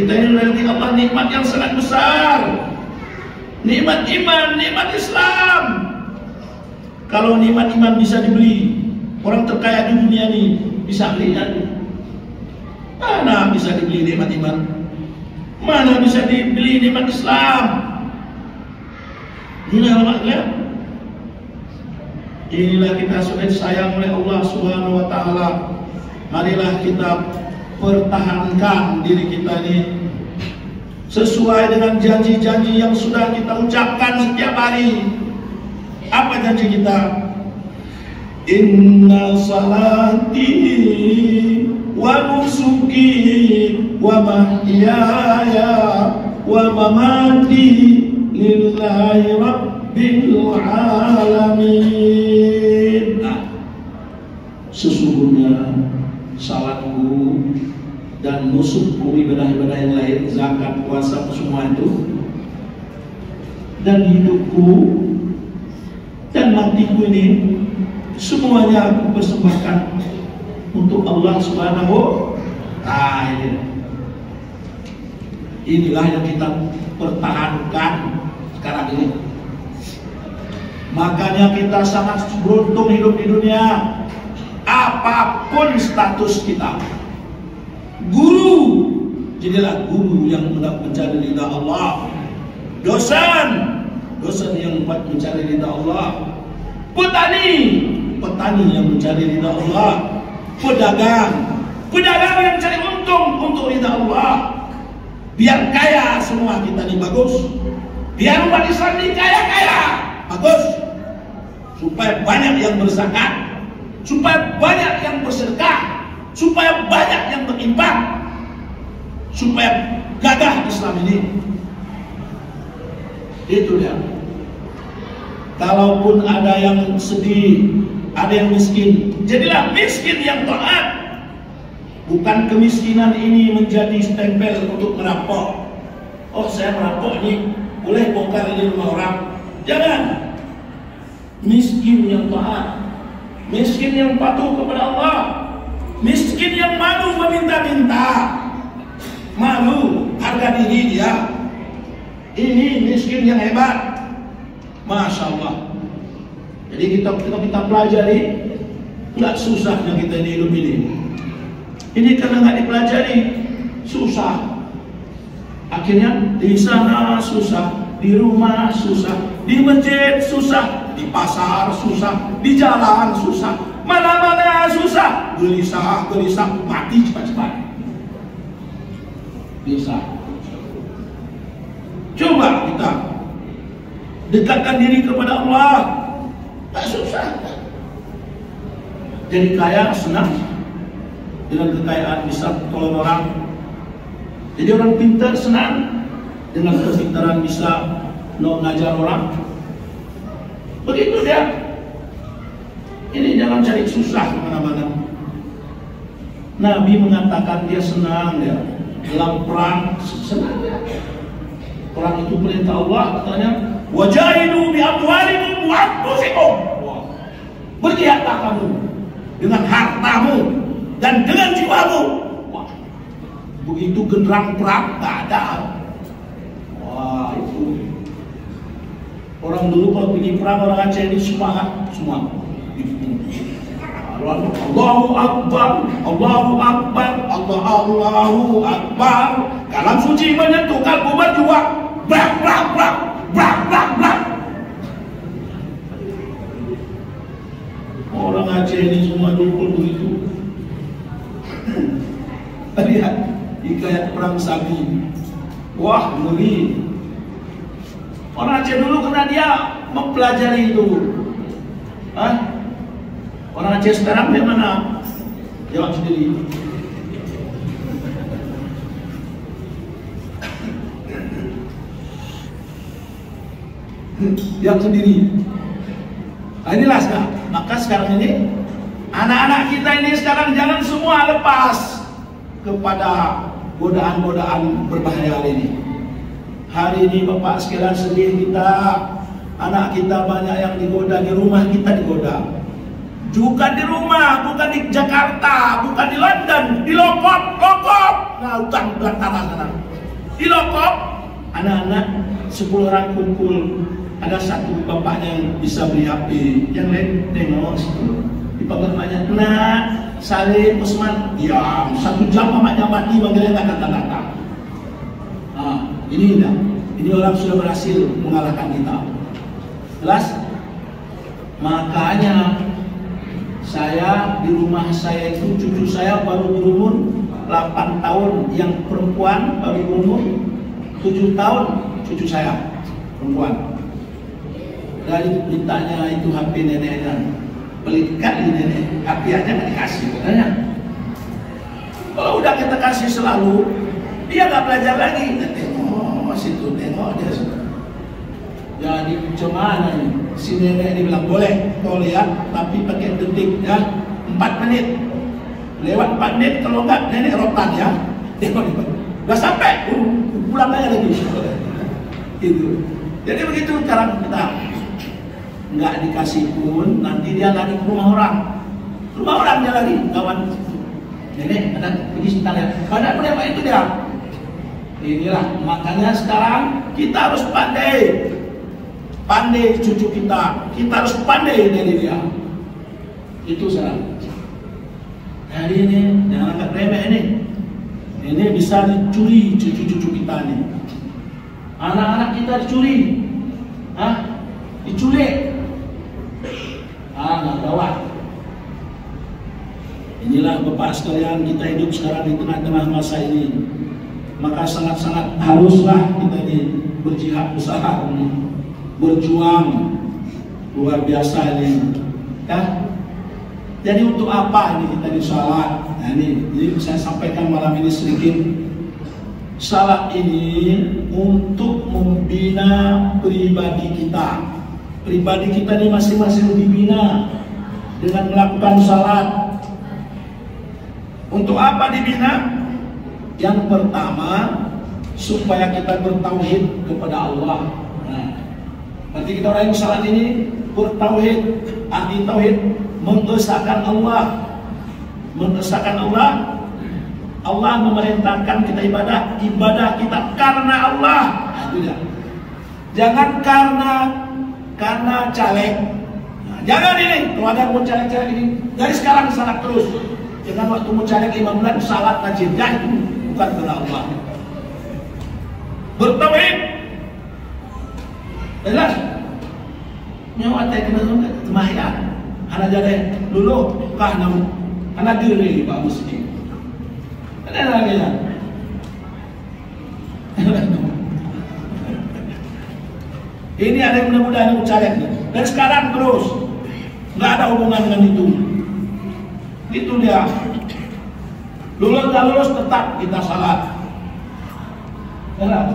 Kita ini dari Allah nikmat yang sangat besar. Nikmat iman, nikmat Islam. Kalau nikmat iman bisa dibeli, orang terkaya di dunia ini bisa beli kan? Mana bisa dibeli nikmat iman? Mana bisa dibeli nikmat Islam? Inilah kita sudah sayang oleh Allah Subhanahu wa taala. Marilah kita pertahankan diri kita ini sesuai dengan janji-janji yang sudah kita ucapkan setiap hari. Apa janji kita? Inna salati wa nusuki wa mahyaya wa mamati lillahi rabbil alamin. Sesungguhnya salatku dan nusukku, ibadah-ibadah yang lain, zakat, puasa, semua itu, dan hidupku dan matiku ini semuanya aku persembahkan untuk Allah Subhanahu wa ta'ala. Inilah yang kita pertahankan sekarang ini. Makanya kita sangat beruntung hidup di dunia, apapun status kita. Guru, jadilah guru yang mencari ridha Allah. Dosen yang mencari ridha Allah. Petani yang mencari ridha Allah. Pedagang yang mencari untung untuk ridha Allah. Biar kaya semua kita ini bagus. Biar umat Islam ini kaya bagus. Supaya banyak yang berzakat, supaya banyak yang bersedekah, supaya banyak yang berinfak, supaya gagah Islam ini. Itu dia. Kalaupun ada yang sedih, ada yang miskin, jadilah miskin yang taat. Bukan kemiskinan ini menjadi stempel untuk merampok. Oh, saya merampok ini, boleh bongkar ini rumah orang. Jangan. Miskin yang taat, miskin yang patuh kepada Allah, miskin yang malu meminta-minta, malu harga diri dia. Ini miskin yang hebat, masya Allah. Jadi kita pelajari, nggak susahnya kita ini hidup ini. Ini karena nggak dipelajari, susah. Akhirnya di sana susah, di rumah susah, di masjid susah, di pasar susah, di jalan susah, mana-mana susah, gelisah, mati cepat-cepat. Bisa. Coba kita dekatkan diri kepada Allah, tak susah. Jadi kaya senang, dengan kekayaan bisa tolong orang. Jadi orang pintar senang, dengan kepintaran bisa ngajar orang. Begitu dia. Ini jangan cari susah kemana-mana. Nabi mengatakan dia senang ya dalam perang, senang ya. Perang itu perintah Allah, katanya wajahidu bi amwalikum wa anfusikum. Berjihadlah kamu dengan hartamu dan dengan jiwamu. Wah, begitu genderang perang tak ada. Wah, itu orang dulu kalau pergi perang, orang Aceh ini semangat semua. Allahu Akbar, Allahu Akbar, Allahu Akbar. Kalam suci menyentuh kalbu berjuang. Brak, brak, brak, brak, brak, brak. Orang Aceh ini semua dukul begitu. Lihat hikayat perang Sabi. Wah, ngeri. Orang Aceh dulu karena dia mempelajari itu. Orang Aceh sekarang di mana? Jawab sendiri. Jawab sendiri. Inilah sekarang. Maka sekarang ini anak-anak kita ini sekarang jangan semua lepas kepada godaan-godaan berbahaya ini. Hari ini Bapak sekalian sedih kita, anak kita banyak yang digoda, di rumah kita digoda. Bukan di rumah, bukan di Jakarta, bukan di London, di Lokop. nah utang belantara sana. Di lokop, anak-anak 10 orang kumpul. Ada satu bapaknya yang bisa beli HP, yang lain tengok situ. Dipanggil emaknya, nak, Salim, Usman, diam. 1 jam mamanya mati, manggilnya nggak datang-datang. Nah, ini dah. Ini orang sudah berhasil mengalahkan kita. Jelas? Makanya saya di rumah saya itu cucu saya baru berumur 8 tahun, yang perempuan baru berumur 7 tahun, cucu saya perempuan. Dari mintanya itu HP neneknya, pelit kali nenek, HP aja nggak dikasih katanya. Kalau udah kita kasih selalu, dia nggak belajar lagi. Tengok situ, tengok dia situ. Jadi cuman si nenek ini bilang boleh kau lihat, tapi pakai detik ya, 4 menit. Lewat 4 menit, kalau enggak nenek rotan ya. Tengok, udah sampai, pulang aja lagi. Itu. Jadi begitu cara kita. Nggak dikasih pun, nanti dia lari ke rumah orang dia lari, kawan. Nenek, ada pergi sebentar ya. Padahal apa itu dia? Inilah, makanya sekarang kita harus pandai cucu kita harus pandai dari dia. Itu sekarang. Jadi ini jangan anggap remeh ini bisa dicuri cucu-cucu kita nih. Anak-anak kita dicuri, diculik. Nggak gawat. Inilah Bapak sekalian, kita hidup sekarang di tengah-tengah masa ini. Maka sangat-sangat haruslah kita ini berjihad besar, berjuang luar biasa ini. Ya. Jadi untuk apa ini kita di salat? Nah, ini saya sampaikan malam ini sedikit. Salat ini untuk membina pribadi kita. Pribadi kita ini masing-masing dibina dengan melakukan salat. Untuk apa dibina? Yang pertama, supaya kita bertauhid kepada Allah. Nah, berarti kita orang yang salat ini bertauhid. Arti tauhid mengesahkan Allah. Mengesahkan Allah. Allah memerintahkan kita ibadah kita karena Allah. Nah, itu dia. Jangan karena caleg. Nah, jangan ini, kalau ada mau caleg-caleg ini, dari sekarang salat terus. Jangan waktu mau caleg 5 bulan salat rajin. Ya, itu bukan karena Allah. Bertauhid. Jelas? Nyawa teh kena temahya. Ana jare dulu kah namu. Ana diri Pak Muslim. Ada lagi ya. Ini ada yang mudah-mudahan yang caleg. Dan sekarang terus nggak ada hubungan dengan itu. Itu dia. Lulus nggak lulus tetap kita salat. Jelas?